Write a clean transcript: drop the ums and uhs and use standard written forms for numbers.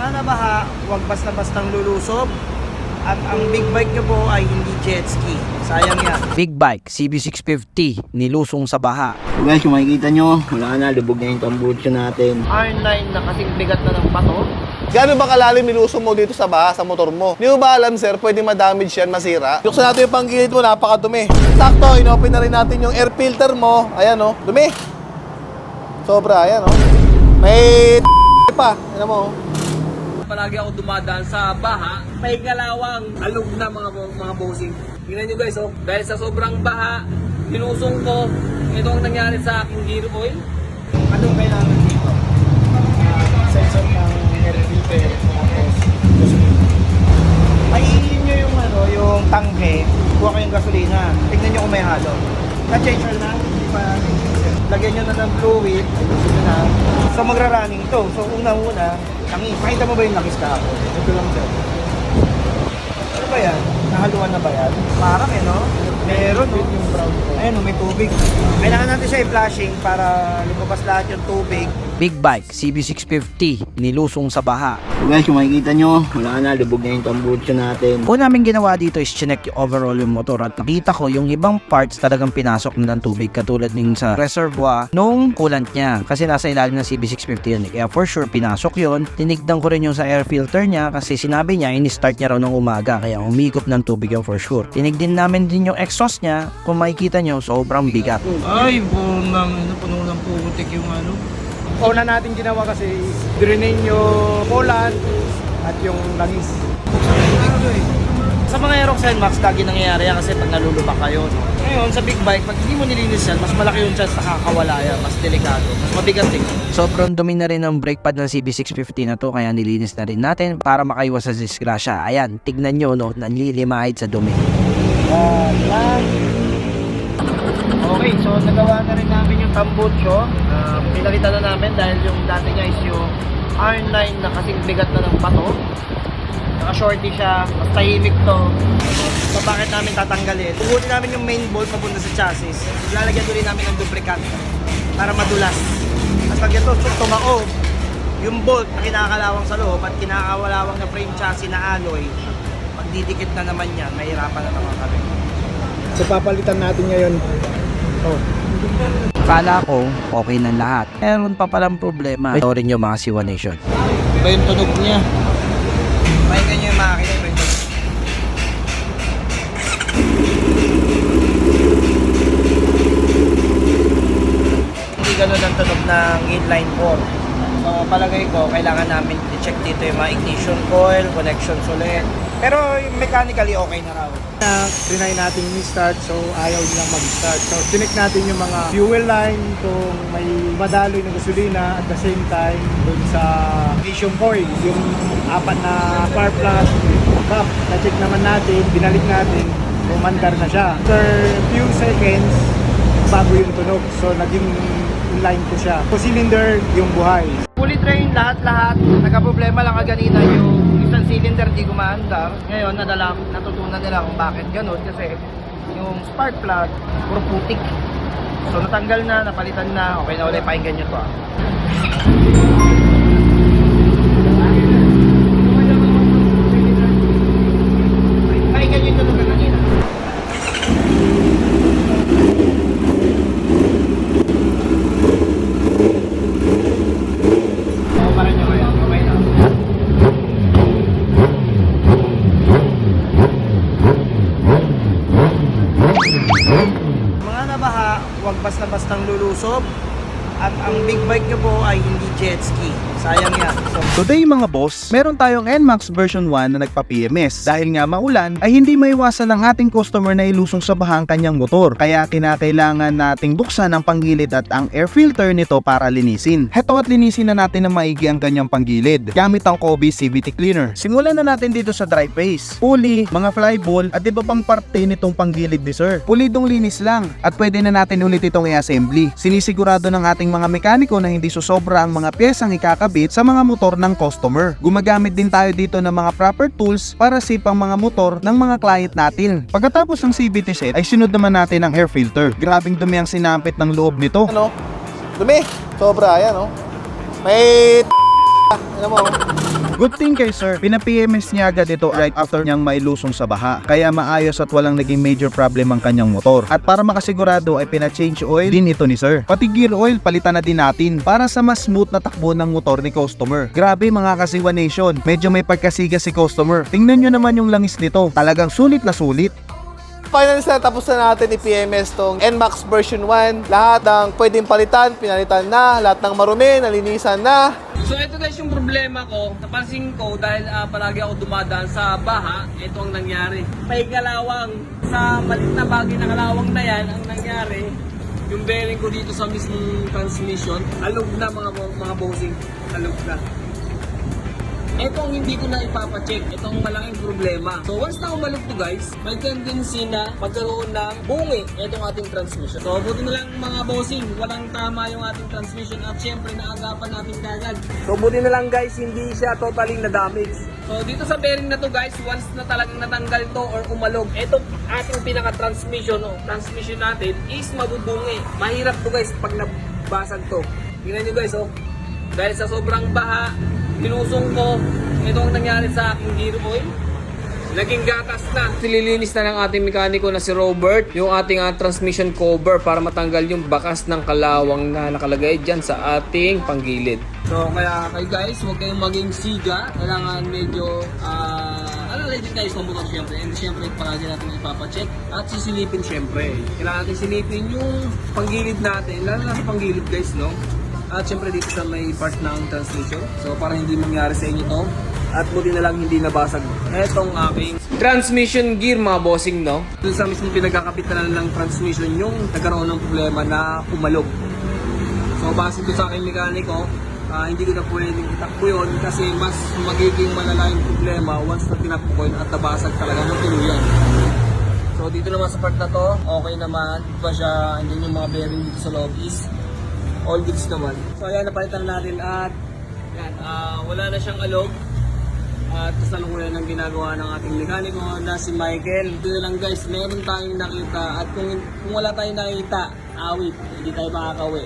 Mga nabaha, huwag basta-bastang lulusob. At ang big bike nyo po ay hindi jet ski. Sayang yan. Big bike CB650 nilusong sa baha. So guys, kung makikita nyo, wala na, lubog na yung tambucho natin. R9 na kasing bigat na ng bato. Gano'n ba kalalim nilusong mo dito sa baha, sa motor mo? Hindi mo ba alam, sir, pwede ma-damage yan, masira? Buksan natin yung panggilid mo, napakadumi. Sakto, inopen na rin natin yung air filter mo. Ayan, oh, dumi. Sobra, ayan, oh. May pa, ayan mo. Palagi ako dumadaan sa baha, may galawang alog na mga bossing. Tingnan nyo guys, oh, dahil sa sobrang baha, linusong ko, ito ang nangyari sa aking gear oil. Anong kailangan dito? Sensor ng air filter. Tapos, maiilin nyo yung, yung tangke. Kuha kayong gasolina. Tignan nyo kung may halo. Na-change oil na. Hindi pa lagyan nyo na ng fluid. Ito na. So magra-running to. So una-una, langis. Pakita mo ba yung langis kahapon? Ito lang dyan. Ano ba yan? Nahaluan na ba yan? Parang no? Meron no? Yung brown ko. Ayun may tubig. Kailangan natin siya i-flashing para lumabas lahat yung tubig. Big bike CB650 nilusong sa baha. So guys, kung makikita nyo, wala na, lubog na yung tambucho natin. Una namin ginawa dito is chinek yung overall yung motor at nakita ko yung ibang parts talagang pinasok na ng tubig katulad ng sa reservoir nung coolant niya kasi nasa ilalim ng CB650 yun. Kaya for sure pinasok yun. Tinignan ko rin yung sa air filter niya kasi sinabi niya ini-start niya raw ng umaga kaya umigop ng tubig yun for sure. Tinignan namin din yung exhaust niya. Kung makikita nyo sobrang bigat. Ay, puno ng putik yung Una natin ginawa kasi drain yung coolant at yung langis. Sa mga Aerox NMAX, lagi nangyayari yan kasi pag nalulupak kayo. No? Ngayon, sa big bike, pag hindi mo nilinis yan, mas malaki yung chance na kakawala yan, mas delikado, mas mabigat din. Sobrang dumi na rin ng brake pad ng CB650 na to kaya nilinis na rin natin para makaiwas sa disgrasya. Ayan, tignan nyo no, nanlilimahid sa dumi. Okay, so nagawa na rin namin yung tambucho. Pinalitan na namin dahil yung dati niya is yung R9 na kasing bigat na ng bato. Naka-shorty siya, mas tahimik to. So bakit namin tatanggalin? Pugutin namin yung main bolt papunta sa chassis. Lalagyan ulit namin ng lubricant para madulas. At pag ito tumaob, yung bolt na kinakalawang sa loob at kinakawalawang na frame chassis na alloy, magdidikit na naman yan, mahirapan na naman kami. So papalitan natin ngayon. Akala ko okay na lahat. Meron pa palang problema. Ito rin yung mga Siwa Nation. Iba yung tunog niya. Pakinggan niyo yung makina, iba yung tunog. Hindi ganun ang tunog ng inline 4. So palagay ko, kailangan namin i-check dito yung mga ignition coil, connections ulit. Pero mechanically okay na raw. Trinay natin i-start, so ayaw nilang mag-start. So tinik natin yung mga fuel line kung may madaloy na gasolina at the same time dun sa ignition coil, yung apat na spark plug, cap, na-check naman natin, binalik natin, umandar na siya. After few seconds, bago yung tunog. So naging inline ko siya. So cylinder yung buhay. Fully trained lahat-lahat. Nagka-problema lang kaganina yung isang cylinder di gumaandar. Ngayon natutunan nila kung bakit ganun kasi yung spark plug puro putik. So natanggal na, napalitan na. Okay na ulit, pakinggan nyo to Pakinggan nyo yung tunog na kanina. Mga nabaha, huwag basta-bastang lulusob. At ang big bike nyo po ay hindi jet ski. Sayang yan. So, Today mga boss, meron tayong NMAX version 1 na nagpa-PMS. Dahil nga maulan, ay hindi maiwasan ng ating customer na ilusong sa baha ang kanyang motor. Kaya kinakailangan nating buksan ang panggilid at ang air filter nito para linisin. Heto at linisin na natin na maigi ang kanyang panggilid gamit ang Kobe CVT Cleaner. Simulan na natin dito sa dry face, pulley, mga flyball at iba pang parte nitong panggilid ni sir. Pulidong linis lang at pwede na natin ulit itong i-assembly. Sinisigurado ng ating mga mekaniko na hindi susobra ang mga piyesang ikakabit sa mga motor ng customer. Gumagamit din tayo dito ng mga proper tools para safe ang mga motor ng mga client natin. Pagkatapos ng CVT set ay sunod naman natin ang air filter. Grabing dumi ang sinampit ng loob nito. Ano? Dumi. Sobra, ayan, oh. May ano mo. Good thing kay sir, pina-PMS niya agad ito right after niyang mailusong sa baha. Kaya maayos at walang naging major problem ang kanyang motor. At para makasigurado ay pina-change oil din ito ni sir. Pati gear oil palitan na din natin para sa mas smooth na takbo ng motor ni customer. Grabe mga Kasiwa Nation, medyo may pagkasiga si customer. Tingnan nyo naman yung langis nito, talagang sulit na sulit. Finally sir, tapos na natin i-PMS tong NMAX version 1. Lahat ng pwedeng palitan, pinalitan na. Lahat ng marumi, nalinisan na. So ito guys yung problema ko. Napansin ko dahil palagi ako dumadaan sa baha, ito ang nangyari. May kalawang sa malit na bagay na kalawang na yan, ang nangyari, yung bearing ko dito sa mismong transmission, alog na mga bossing, alog na. Ito ang hindi ko na ipapacheck. Ito ang malaking problema. So once na umalog to guys, may tendency na magkaroon ng bungi itong ating transmission. So buti na lang mga bossing, walang tama yung ating transmission at syempre naagapan natin kagad. So buti na lang guys, hindi siya totally na damage. So dito sa bearing na to guys, once na talagang natanggal to or umalog, ito ating pinaka-transmission o transmission natin is mabubungi. Mahirap to guys pag nabasag to. Tingnan nyo guys oh, dahil sa sobrang baha, pinusong ko, ito ang nangyari sa aking gear oil. Naging gatas na. Sililinis na ng ating mekaniko na si Robert yung ating transmission cover para matanggal yung bakas ng kalawang na nakalagay dyan sa ating panggilid. So kaya kayo guys, huwag kayong maging siga. Kailangan medyo alalay din tayo sa motor syempre. And syempre palagi natin ipapacheck at sisilipin syempre. Kailangan natin silipin yung panggilid natin. Lalo na sa panggilid guys, no? At syempre dito sa may part ng transmission. So para hindi mangyari sa inyo to. At buti na lang hindi nabasag etong aking transmission gear mga bossing, no? Doon sa mismong pinagkakapitan ng transmission yung nagkaroon ng problema na umalog. So base doon sa aking mekaniko, hindi ko na pwedeng itakbo yun kasi mas magiging malala yung problema once na tinakbo ko yun at nabasag talaga ng tuluyan. So dito naman sa part na to, okay naman. Diba siya, hindi yung mga bearing dito sa loob is all goods naman. So ayan, napalitan natin at yan, wala na siyang alog. At kasalukuyan ng ginagawa ng ating mekaniko na si Michael. Ito na lang guys, meron tayong nakita at kung wala tayong nakita, awit, hindi tayo makakauwi.